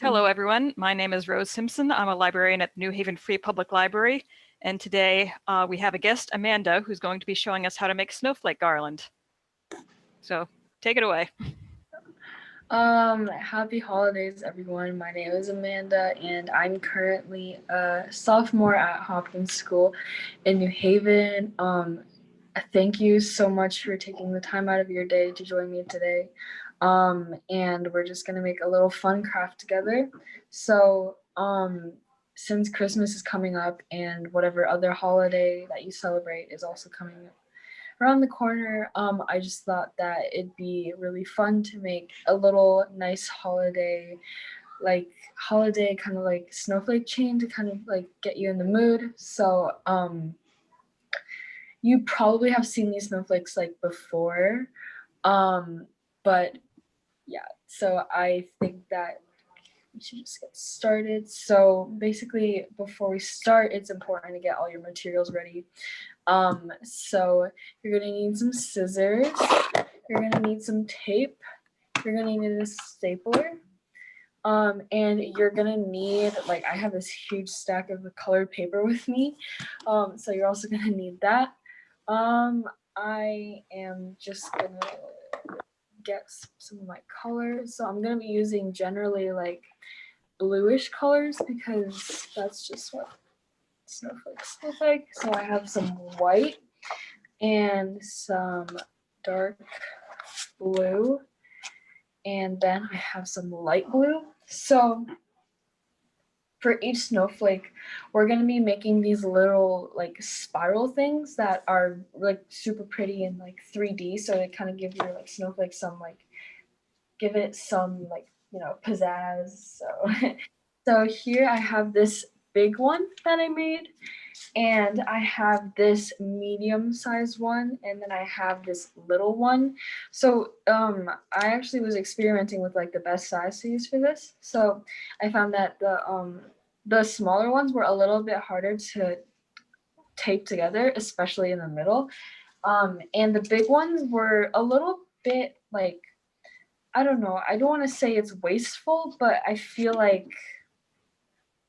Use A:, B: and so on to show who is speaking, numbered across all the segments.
A: Hello, everyone. My name is Rose Simpson. I'm a librarian at New Haven Free Public Library. And today we have a guest, Amanda, who's going to be showing us how to make snowflake garland. So take it away.
B: Happy holidays, everyone. My name is Amanda, and I'm currently a sophomore at Hopkins School in New Haven. Thank you so much for taking the time out of your day to join me today. And we're just gonna make a little fun craft together. So, since Christmas is coming up and whatever other holiday that you celebrate is also coming up around the corner, I just thought that it'd be really fun to make a little nice holiday kind of like snowflake chain to kind of like get you in the mood. So you probably have seen these snowflakes like before, but yeah, so I think that we should just get started. So basically, before we start, it's important to get all your materials ready. So you're gonna need some scissors, you're gonna need some tape, you're gonna need a stapler, and you're gonna need, like, I have this huge stack of the colored paper with me, so you're also gonna need that. I am just gonna get some of my colors. So I'm gonna be using generally like bluish colors because that's just what snowflakes look like. So I have some white and some dark blue, and then I have some light blue. So for each snowflake, we're gonna be making these little like spiral things that are like super pretty in like 3D. So they kind of give your like snowflake some like give it some like pizzazz. So here I have this big one that I made, and I have this medium-sized one, and then I have this little one. So I actually was experimenting with like the best size to use for this. So I found that the smaller ones were a little bit harder to tape together, especially in the middle. And the big ones were a little bit like, I don't know, I don't want to say it's wasteful, but I feel like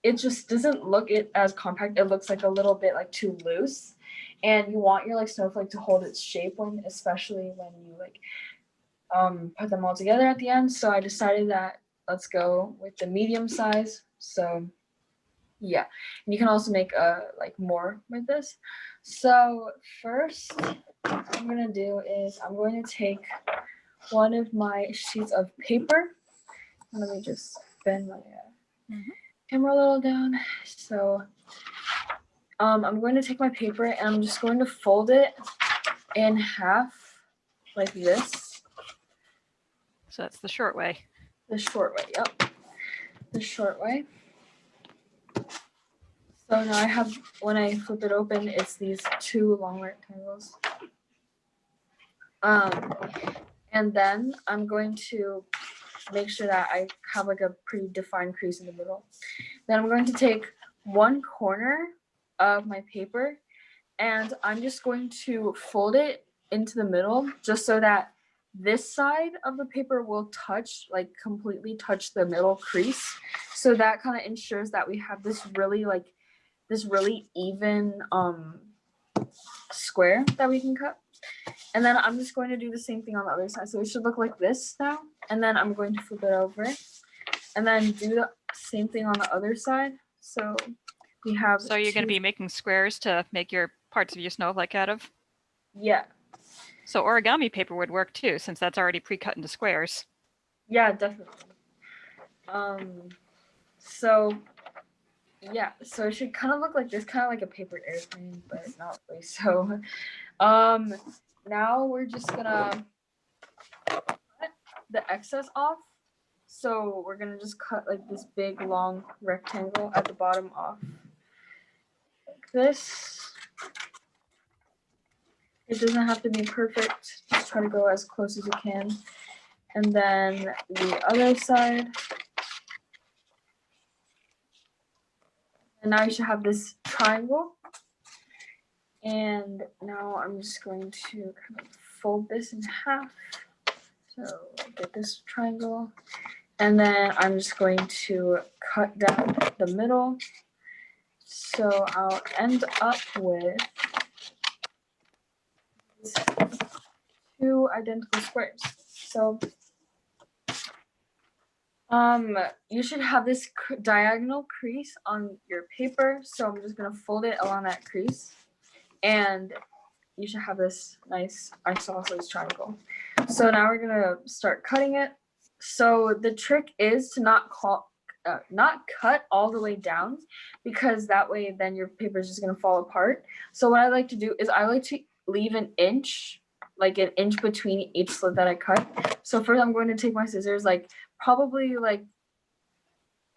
B: it just doesn't look it as compact. It looks like a little bit like too loose, and you want your like snowflake to hold its shape when, especially when you like put them all together at the end. So I decided that let's go with the medium size. So yeah, and you can also make like more with this. So first what I'm gonna do is I'm going to take one of my sheets of paper. Let me just bend my camera a little down. So I'm going to take my paper and I'm just going to fold it in half like this.
A: So that's the short way.
B: The short way, yep. The short way. So now I have, when I flip it open, it's these two long rectangles. And then I'm going to make sure that I have like a pretty defined crease in the middle. Then I'm going to take one corner of my paper and I'm just going to fold it into the middle just so that this side of the paper will touch, like completely touch the middle crease. So that kind of ensures that we have this really even square that we can cut. And then I'm just going to do the same thing on the other side. So it should look like this now. And then I'm going to flip it over and then do the same thing on the other side. So we have.
A: So you're going to be making squares to make your parts of your snowflake out of?
B: Yeah.
A: So origami paper would work too, since that's already pre-cut into squares.
B: Yeah, definitely. So yeah, so it should kind of look like this, kind of like a paper airplane, but not really. So now we're just gonna cut the excess off. So we're gonna just cut like this big long rectangle at the bottom off like this. It doesn't have to be perfect, just try to go as close as you can. And then the other side. And now you should have this triangle. And now I'm just going to kind of fold this in half. So get this triangle. And then I'm just going to cut down the middle. So I'll end up with 2 identical squares. So you should have this diagonal crease on your paper. So I'm just gonna fold it along that crease, and you should have this nice isosceles triangle. So now we're gonna start cutting it. So the trick is to not cut all the way down, because that way then your paper is just gonna fall apart. So what I like to do is I like to leave an inch between each slit that I cut. So first I'm going to take my scissors, like probably like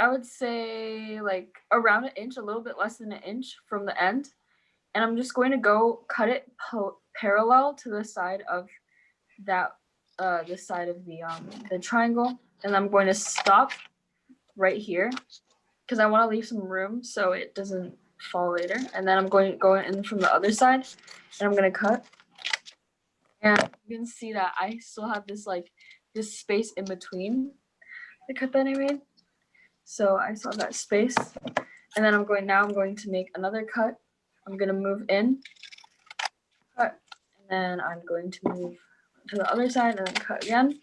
B: I would say like around an inch, a little bit less than an inch from the end, and I'm just going to go cut it parallel to the side of that the side of the triangle, and I'm going to stop right here because I want to leave some room so it doesn't fall later. And then I'm going to go in from the other side, and I'm going to cut. And you can see that I still have this space in between the cut that I made. So I saw that space, and then I'm going to make another cut. I'm going to move in, cut, and then I'm going to move to the other side and then cut again.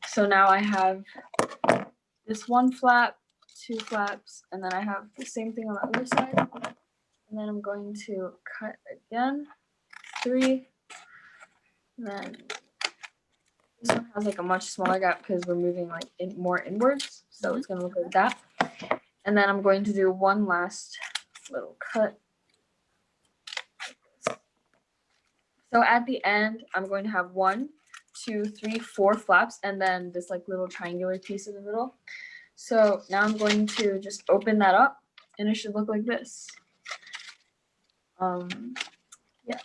B: So now I have this one flap, 2 flaps, and then I have the same thing on the other side. And then I'm going to cut again, 3. And then this one has like a much smaller gap because we're moving like more inwards. So it's going to look like that. And then I'm going to do one last little cut. So at the end, I'm going to have 1, 2, 3, 4 flaps, and then this like little triangular piece in the middle. So now I'm going to just open that up, and it should look like this. Yeah.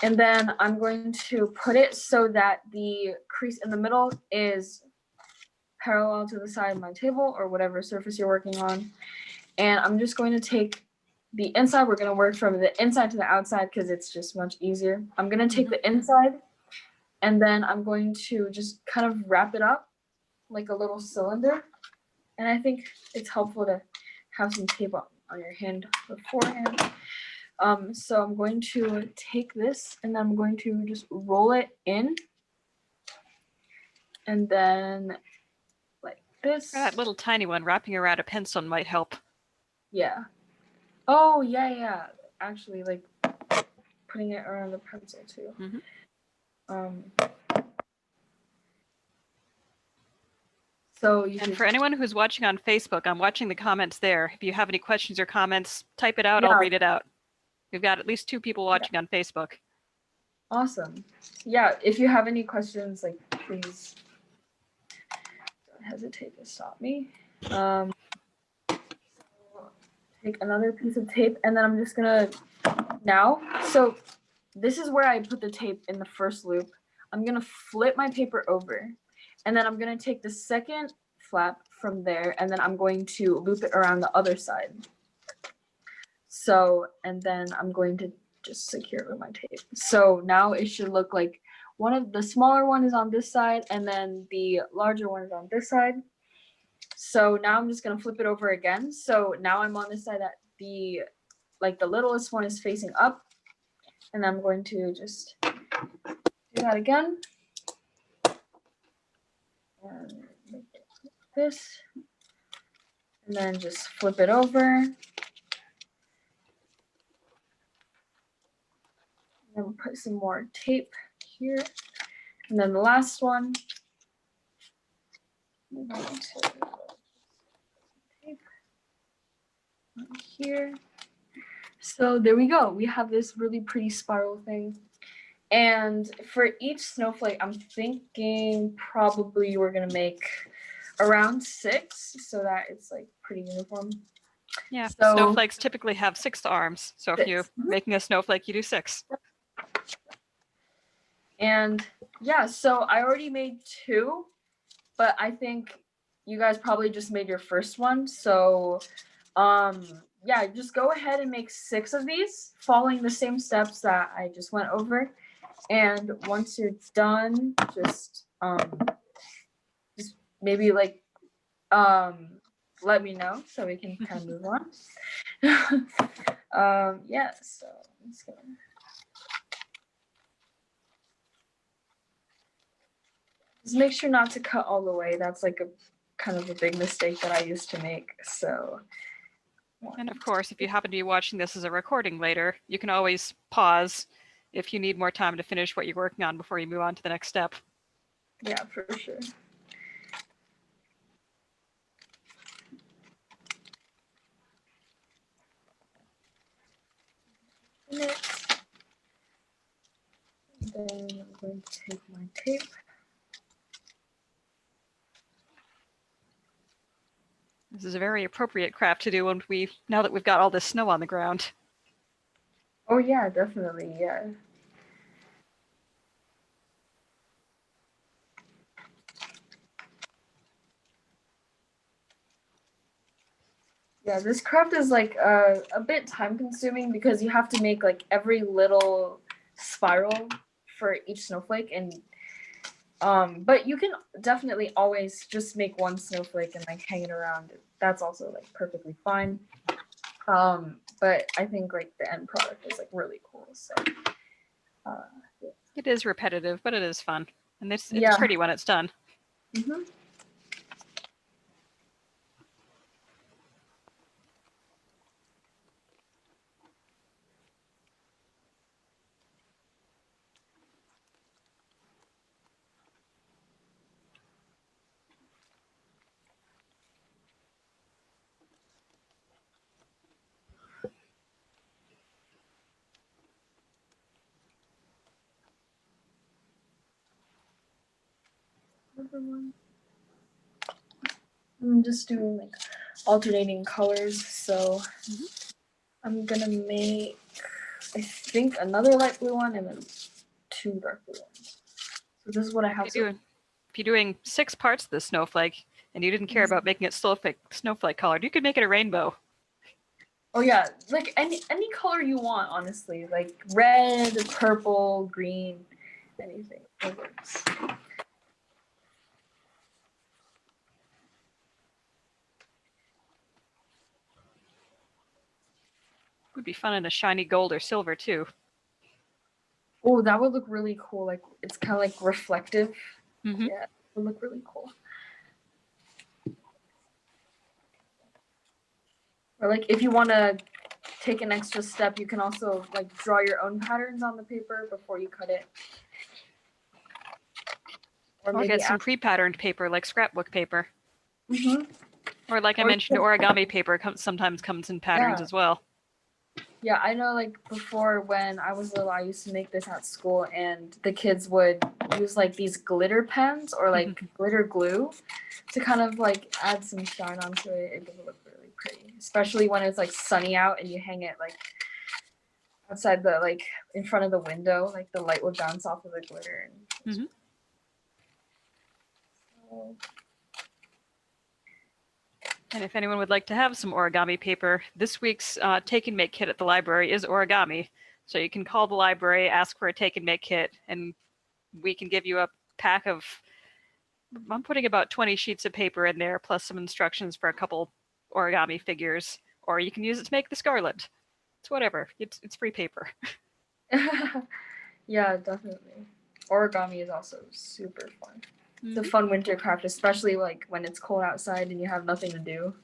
B: And then I'm going to put it so that the crease in the middle is parallel to the side of my table or whatever surface you're working on. And I'm just going to take the inside. We're going to work from the inside to the outside because it's just much easier. I'm going to take the inside, and then I'm going to just kind of wrap it up like a little cylinder. And I think it's helpful to have some tape on your hand beforehand. So I'm going to take this, and then I'm going to just roll it in, and then like this.
A: That little tiny one wrapping around a pencil might help.
B: Yeah. Oh yeah. Actually, like putting it around the pencil too. So
A: and for anyone who's watching on Facebook, I'm watching the comments there. If you have any questions or comments, type it out. Yeah. I'll read it out. We've got at least 2 people watching on Facebook.
B: Awesome. Yeah, if you have any questions, like please don't hesitate to stop me. Take another piece of tape, and then I'm just gonna so this is where I put the tape in the first loop. I'm gonna flip my paper over, and then I'm gonna take the second flap from there, and then I'm going to loop it around the other side. So, and then I'm going to just secure it with my tape. So now it should look like the smaller one is on this side, and then the larger one is on this side. So now I'm just gonna flip it over again. So now I'm on this side that the littlest one is facing up, and I'm going to just do that again. And make it like this, and then just flip it over. And then put some more tape here. And then the last one, I'm going to put tape on here. So there we go. We have this really pretty spiral thing. And for each snowflake, I'm thinking probably we're going to make around 6 so that it's like pretty uniform.
A: Yeah, so, snowflakes typically have 6 arms. So if you're making a snowflake, you do 6.
B: And yeah, so I already made 2, but I think you guys probably just made your first one. So yeah, just go ahead and make 6 of these, following the same steps that I just went over. And once you're done, just maybe like let me know so we can kind of move on. Yeah, so I'm just gonna just make sure not to cut all the way. That's like a kind of a big mistake that I used to make. So
A: And of course, if you happen to be watching this as a recording later, you can always pause if you need more time to finish what you're working on before you move on to the next step.
B: yeah, for sure. Next, then I'm going to take my tape.
A: This is a very appropriate craft to do now that we've got all this snow on the ground.
B: Oh yeah, definitely, yeah. Yeah, this craft is like a bit time consuming because you have to make like every little spiral for each snowflake, and but you can definitely always just make one snowflake and like hang it around. That's also like perfectly fine. But I think like the end product is like really cool. So yeah.
A: It is repetitive, but it is fun. And it's
B: Yeah.
A: pretty when it's done.
B: Mm-hmm. I'm just doing like alternating colors, so I'm gonna make, I think, another light blue one and then 2 dark blue ones. So this is what I have.
A: If you're doing 6 parts of the snowflake and you didn't care about making it snowflake colored, you could make it a rainbow.
B: Oh yeah, like any color you want, honestly, like red, purple, green, anything. It works.
A: Would be fun in a shiny gold or silver too.
B: Oh, that would look really cool. Like it's kind of like reflective.
A: Mm-hmm.
B: Yeah, it would look really cool. Or like if you want to take an extra step, you can also like draw your own patterns on the paper before you cut it.
A: Or get some pre-patterned paper like scrapbook paper.
B: Mm-hmm.
A: Or like I mentioned, origami paper sometimes comes in patterns as well.
B: Yeah, I know like before when I was little, I used to make this at school and the kids would use like these glitter pens or like glitter glue to kind of like add some shine onto it. It would look really pretty, especially when it's like sunny out and you hang it like outside the, like in front of the window, like the light would bounce off of the glitter. And
A: And if anyone would like to have some origami paper, this week's take and make kit at the library is origami. So you can call the library, ask for a take and make kit, and we can give you a pack of, I'm putting about 20 sheets of paper in there, plus some instructions for a couple origami figures, or you can use it to make this garland. It's whatever. It's free paper.
B: Yeah, definitely. Origami is also super fun. It's a fun winter craft, especially like when it's cold outside and you have nothing to do.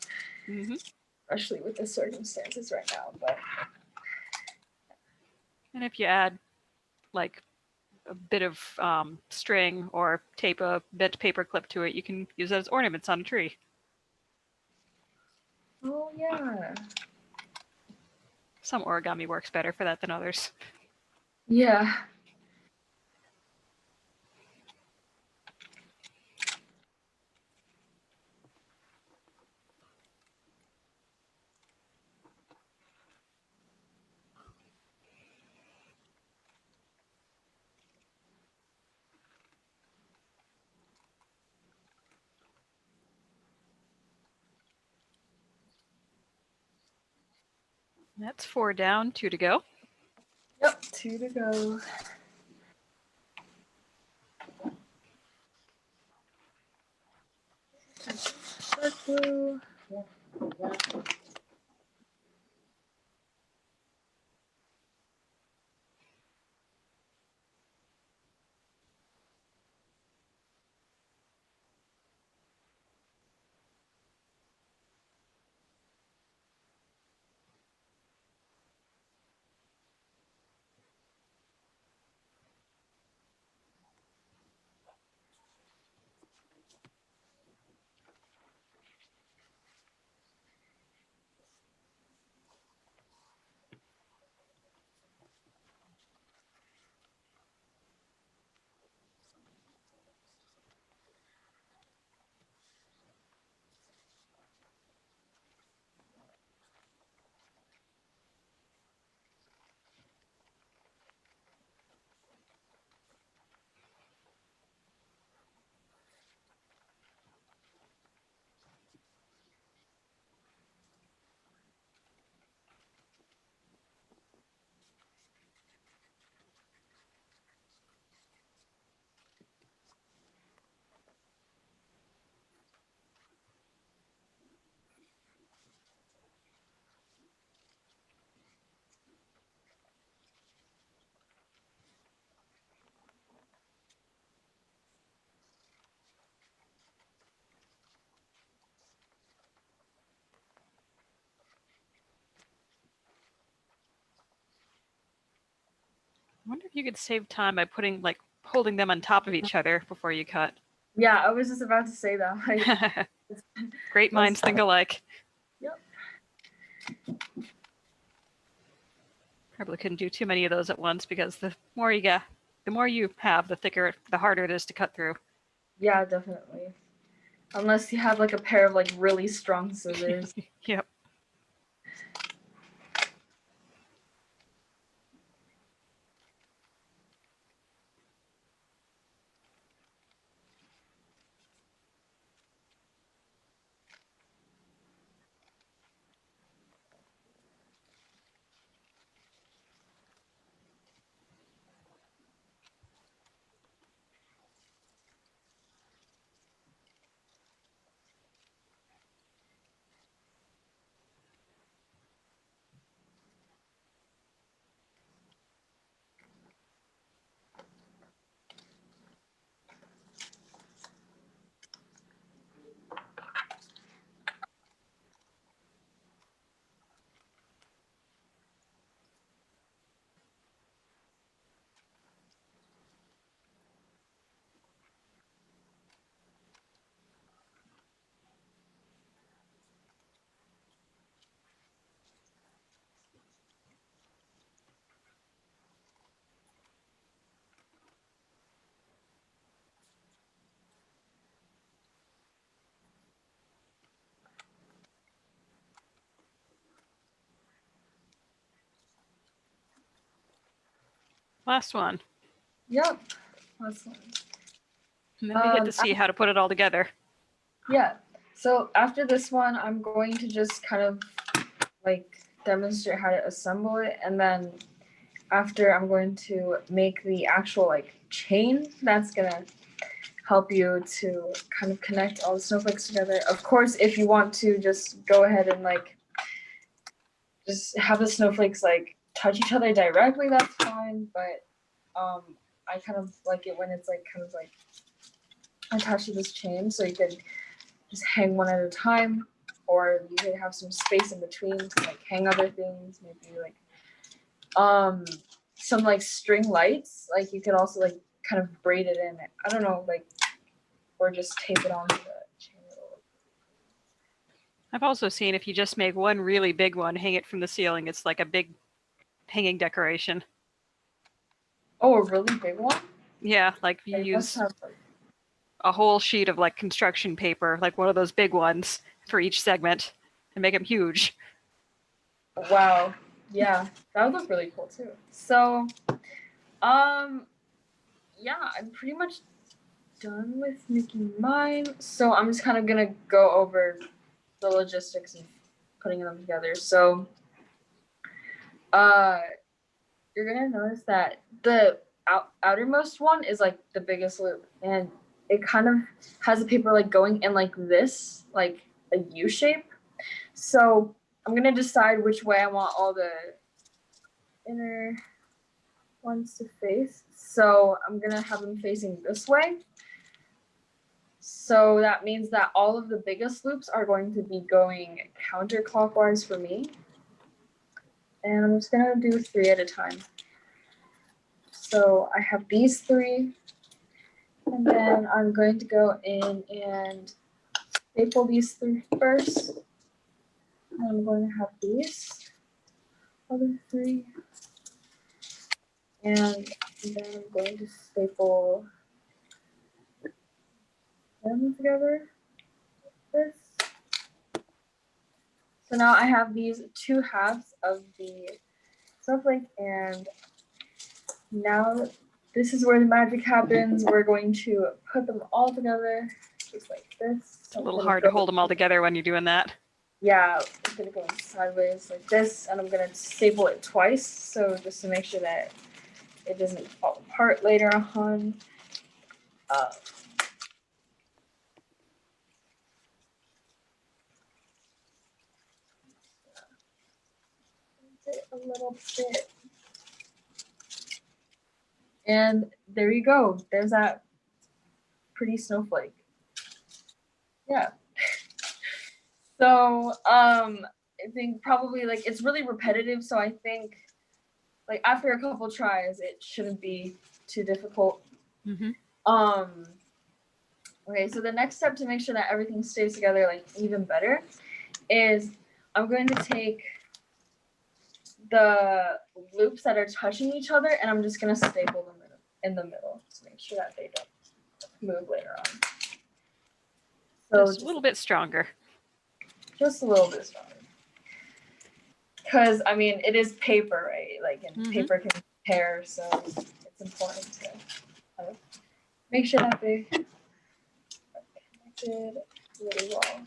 B: Especially with the circumstances right now. But
A: and if you add like a bit of string or tape a bent paper clip to it, you can use it as ornaments on a tree.
B: oh yeah.
A: Some origami works better for that than others.
B: Yeah.
A: That's 4 down, 2 to go.
B: Yep, 2 to go. glue.
A: I wonder if you could save time by putting like holding them on top of each other before you cut.
B: Yeah, I was just about to say that.
A: Great minds think alike.
B: Yep.
A: Probably couldn't do too many of those at once because the more you get, the more you have, the harder it is to cut through.
B: Yeah, definitely. Unless you have like a pair of like really strong scissors.
A: Yep. Last one.
B: Yep. Last one.
A: And then we get to see how to put it all together.
B: Yeah. So after this one, I'm going to just kind of like demonstrate how to assemble it, and then after I'm going to make the actual like chain that's gonna help you to kind of connect all the snowflakes together. Of course, if you want to just go ahead and like just have the snowflakes like touch each other directly, that's fine. But I kind of like it when it's like kind of like attached to this chain, so you could just hang one at a time, or you could have some space in between to like hang other things, maybe like some like string lights, like you could also like kind of braid it in, I don't know, like, or just tape it onto the chain.
A: I've also seen if you just make one really big one, hang it from the ceiling, it's like a big hanging decoration.
B: Oh, a really big one?
A: Yeah, like you
B: It
A: use
B: must have like
A: a whole sheet of like construction paper, like one of those big ones for each segment, and make them huge.
B: wow, yeah, that would look really cool too. So yeah, I'm pretty much done with making mine, so I'm just kind of gonna go over the logistics of putting them together. So you're gonna notice that the outermost one is like the biggest loop, and it kind of has the paper like going in like this, like a U shape. So I'm gonna decide which way I want all the inner ones to face. So I'm gonna have them facing this way. So that means that all of the biggest loops are going to be going counterclockwise for me. And I'm just gonna do 3 at a time. So I have these 3, and then I'm going to go in and staple these 3 first. And I'm going to have these other 3. And then I'm going to staple them together like this. So now I have these 2 halves of the snowflake, and now this is where the magic happens. We're going to put them all together just like this.
A: It's a little hard to hold them all together when you're doing that.
B: Yeah, I'm gonna go sideways like this, and I'm gonna staple it twice, so just to make sure that it doesn't fall apart later on. A little bit. And there you go. There's that pretty snowflake. Yeah. So I think probably like it's really repetitive, so I think like after a couple tries it shouldn't be too difficult.
A: Mm-hmm.
B: Okay, so the next step to make sure that everything stays together like even better is I'm going to take the loops that are touching each other, and I'm just gonna staple them in the middle to make sure that they don't move later on. So
A: just a little bit stronger.
B: Just a little bit stronger. Because I mean, it is paper, right? Like, and paper can tear, so it's important to make sure that they are connected really well.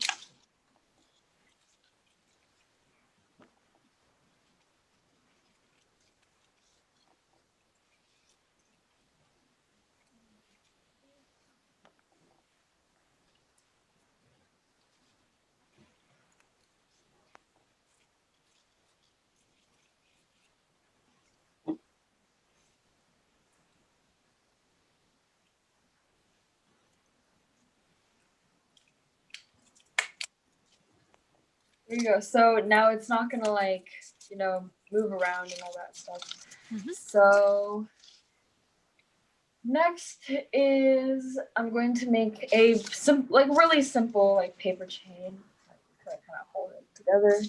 B: There you go. So now it's not gonna like, you know, move around and all that stuff. So next is I'm going to make a really simple like paper chain. I kind of hold it together.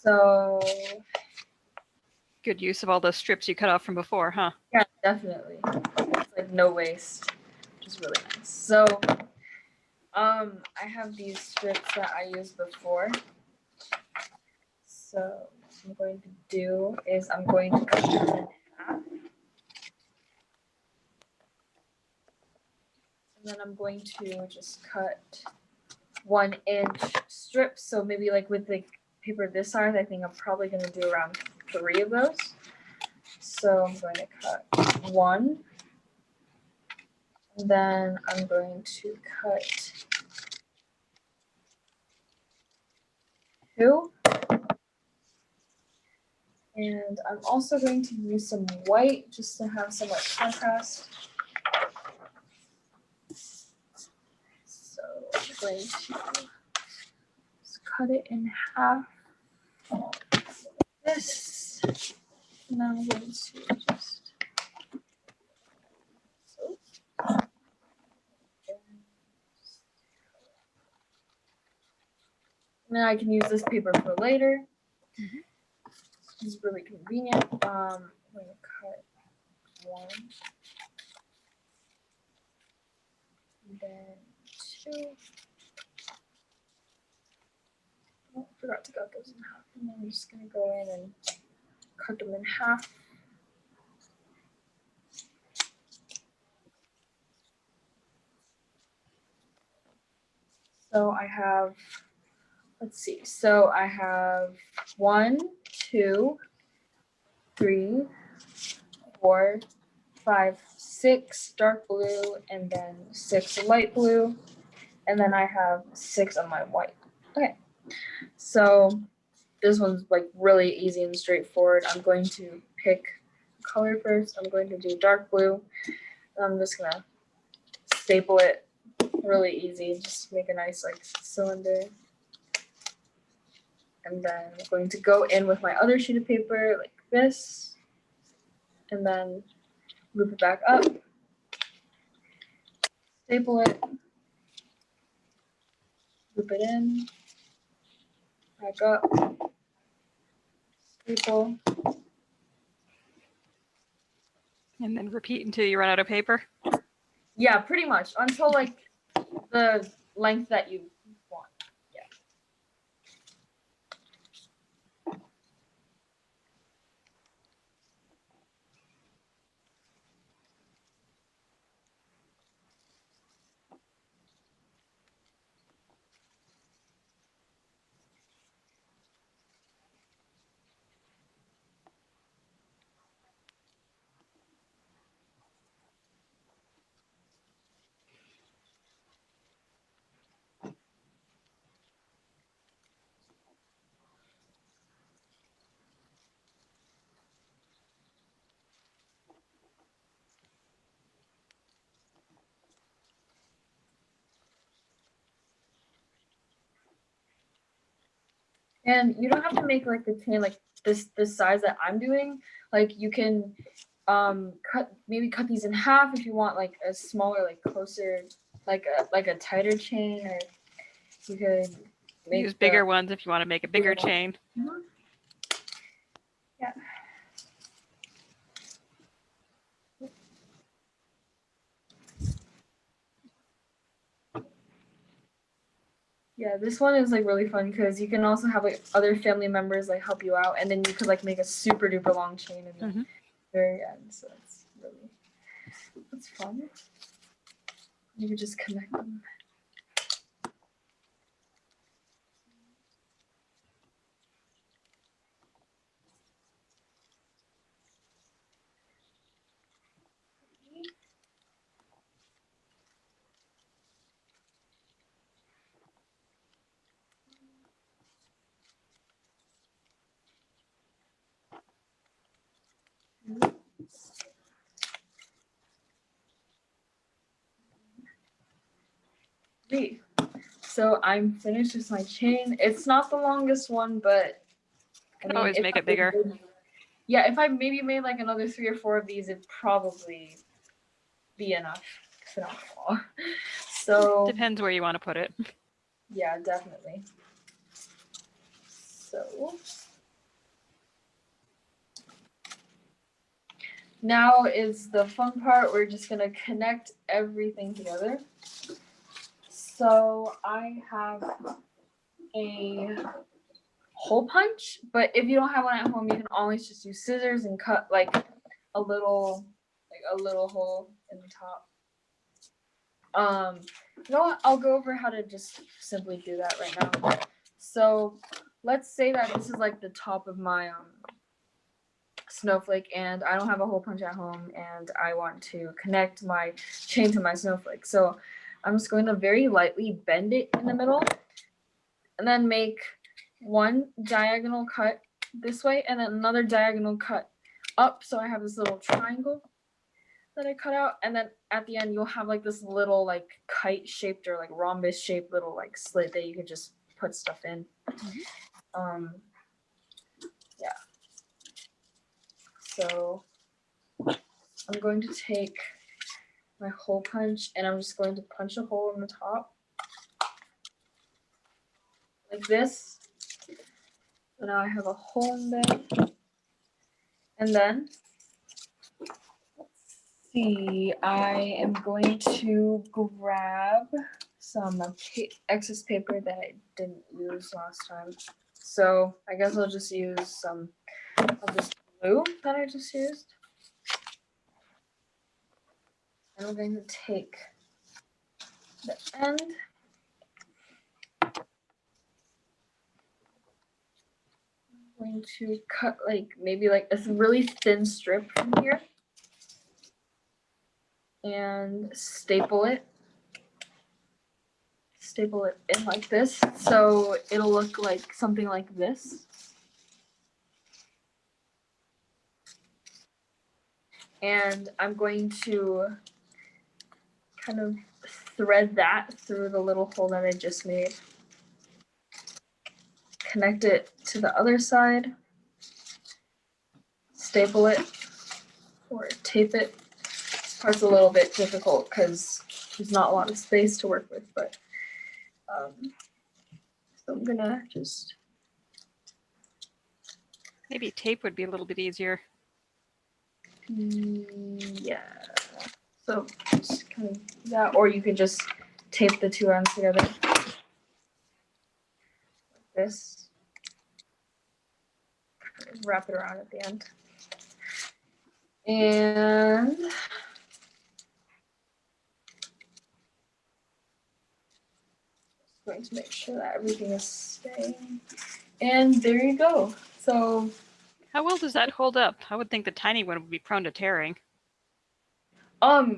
B: So
A: good use of all those strips you cut off from before, huh?
B: Yeah, definitely. It's like no waste, which is really nice. So I have these strips that I used before. So what I'm going to do is I'm going to cut them in half. And then I'm going to just cut 1-inch strips. So maybe like with the paper this size, I think I'm probably going to do around 3 of those. So I'm going to cut 1. And then I'm going to cut 2. And I'm also going to use some white just to have some like contrast. So I'm going to just cut it in half like this. And then I'm going to just and then I can use this paper for later. This is really convenient. I'm going to cut 1 and then 2. Oh, I forgot to cut those in half. And then I'm just going to go in and cut them in half. So I have, let's see. So I have 1, 2, 3, 4, 5, 6 dark blue, and then 6 light blue, and then I have 6 on my white. Okay, so this one's like really easy and straightforward. I'm going to pick color first. I'm going to do dark blue. I'm just gonna staple it really easy, just make a nice like cylinder. And then I'm going to go in with my other sheet of paper like this, and then loop it back up, staple it, loop it in, back up, staple.
A: And then repeat until you run out of paper.
B: Yeah, pretty much until like the length that you want. Yeah. And you don't have to make like the chain like this size that I'm doing. Like you can cut these in half if you want like a smaller, like closer, like a tighter chain, or you could make
A: Use bigger ones if you want to make a bigger chain.
B: Mhm. Yeah. Yeah, this one is like really fun because you can also have like other family members like help you out, and then you could like make a super duper long chain in the very end. So that's fun. You could just connect them. Great. So I'm finished with my chain. It's not the longest one, but I mean,
A: Always make it bigger.
B: Yeah, if I maybe made like another 3 or 4 of these, it'd probably be enough to fit on the wall. So
A: Depends where you want to put it.
B: yeah, definitely. So now is the fun part. We're just gonna connect everything together. So I have a hole punch, but if you don't have one at home, you can always just use scissors and cut like a little hole in the top. You know what? I'll go over how to just simply do that right now. So let's say that this is like the top of my snowflake, and I don't have a hole punch at home, and I want to connect my chain to my snowflake. So I'm just going to very lightly bend it in the middle, and then make one diagonal cut this way, and then another diagonal cut up. So I have this little triangle that I cut out, and then at the end you'll have like this little like kite shaped or like rhombus shaped little like slit that you could just put stuff in. Yeah. So I'm going to take my hole punch, and I'm just going to punch a hole in the top like this. So now I have a hole in there, and then see, I am going to grab some excess paper that I didn't use last time. So I guess I'll just use some of this glue that I just used. And I'm going to take the end. I'm going to cut like maybe like a really thin strip from here. and staple it. Staple it in like this, so it'll look like something like this. And I'm going to kind of thread that through the little hole that I just made. Connect it to the other side. Staple it or tape it. This part's a little bit difficult because there's not a lot of space to work with, but so I'm gonna just
A: Maybe tape would be a little bit easier.
B: yeah. So just kind of do that, or you could just tape the two ends together like this. Wrap it around at the end. And just going to make sure that everything is staying. And there you go. So
A: How well does that hold up? I would think the tiny one would be prone to tearing.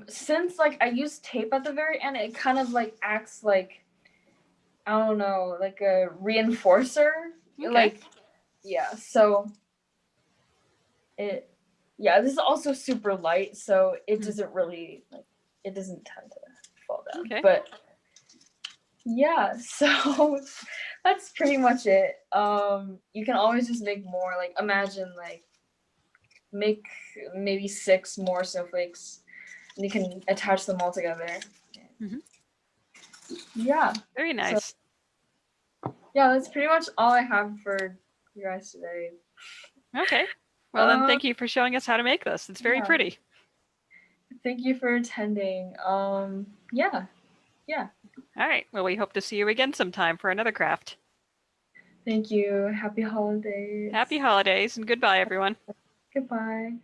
B: since like I used tape at the very end, it kind of like acts like, I don't know, like a reinforcer.
A: Okay.
B: Like, yeah, so this is also super light, so it doesn't really, like, it doesn't tend to fall down.
A: Okay.
B: But yeah, so that's pretty much it. You can always just make more, like imagine like make maybe 6 more snowflakes and you can attach them all together.
A: Mhm.
B: Yeah.
A: Very nice.
B: Yeah, that's pretty much all I have for you guys today.
A: Okay. Well, then thank you for showing us how to make this. It's very pretty.
B: Thank you for attending. Yeah.
A: All right. Well, we hope to see you again sometime for another craft.
B: Thank you. Happy holidays.
A: Happy holidays and goodbye, everyone.
B: Goodbye.